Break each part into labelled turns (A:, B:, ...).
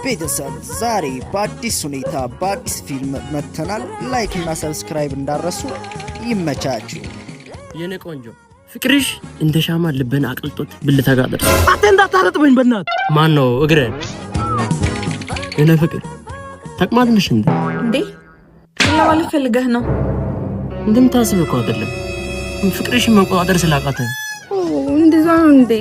A: ቤተሰብ ዛሬ በአዲስ ሁኔታ በአዲስ ፊልም መተናል። ላይክ እና ሰብስክራይብ እንዳረሱ ይመቻችሁ።
B: የኔ ቆንጆ ፍቅርሽ እንደ ሻማ ልብን አቅልጦት ብልተጋደር
C: አተ እንዳታረጥበኝ በእናት
B: ማን ነው እግረ የኔ ፍቅር ተቅማጥንሽ እንዴ
D: ለማለት ፈልገህ ነው
B: እንደምታስብ እኮ አይደለም ፍቅርሽን መቆጣጠር ስላቃተ
D: እንደዛ ነው እንዴ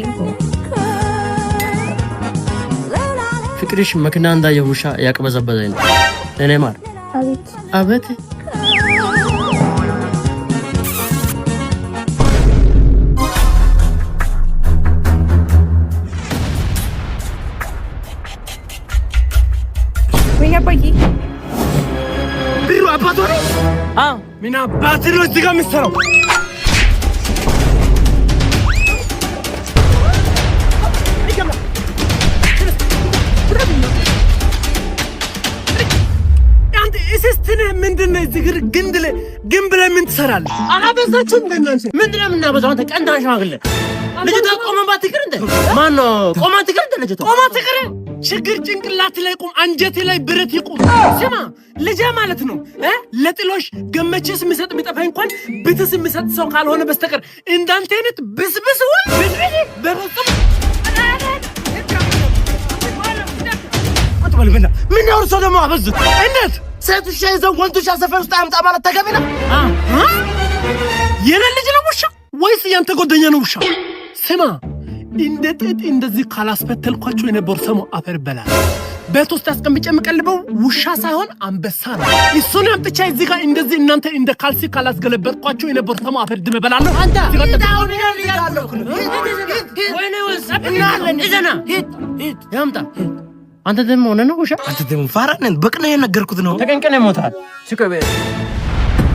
B: ፍቅርሽ መኪና እንዳየ ውሻ ያቅበዘበዘኝ ነው እኔ ማር አቤት
D: ባይ
C: ቢሮ አባቶ ነው ሚና ባትሪው እዚህ ጋር ምሰራው አንተ እስትነ ምንድነው ዝግር ግንድለ ግንብለ ምን ትሰራለህ አላበዛችሁ እንደናንተ
B: ምንድነው የምናበዛው አንተ ቀንታ ሽማግሌ ልጅቷ ቆመባ ትቅር እንደ ማን ነው ቆማ ትቅር እንደ ልጅቷ
C: ቆማ ትቅር ችግር ጭንቅላት ላይ ቁም አንጀቴ ላይ ብረት ይቁም ስማ ልጅ ማለት ነው ለጥሎሽ ገመችስ ምሰጥ ቢጠፋ እንኳን ብትስ ምሰጥ ሰው ካልሆነ በስተቀር እንዳንተ አይነት ብስብስ ወይ በበጣም አጥበልበና ምን ያወርሶ ደሞ አበዙት እንዴት ሴቱሽ ይዘው ወንዱሽ ሰፈር ውስጥ አምጣ ማለት ተገቢ ነው የኔ ልጅ ነው ውሻ ወይስ ያንተ ጎደኛ ነው ውሻ ስማ እንደጥጥ እንደዚህ ካላስፈተልኳቸው የነበሩ ሰሞ አፈር በላ ቤት ውስጥ አስቀምጬ የምቀልበው ውሻ ሳይሆን አንበሳ ነው እሱን አምጥቼ እዚህ ጋር እንደዚህ እናንተ እንደ ካልሲ ካላስገለበጥኳቸው የነበሩ ሰሞ አፈር ድመ በላለሁ አንተ ሲቀጥል
B: ወይኔ ወሰብና እዘና ሂድ ያምጣ አንተ ደሞ ሆነ ነው ውሻ
C: አንተ ደሞ ፋራነን በቅና የነገርኩት ነው
B: ተቀንቀነ ሞታል ሲቀበ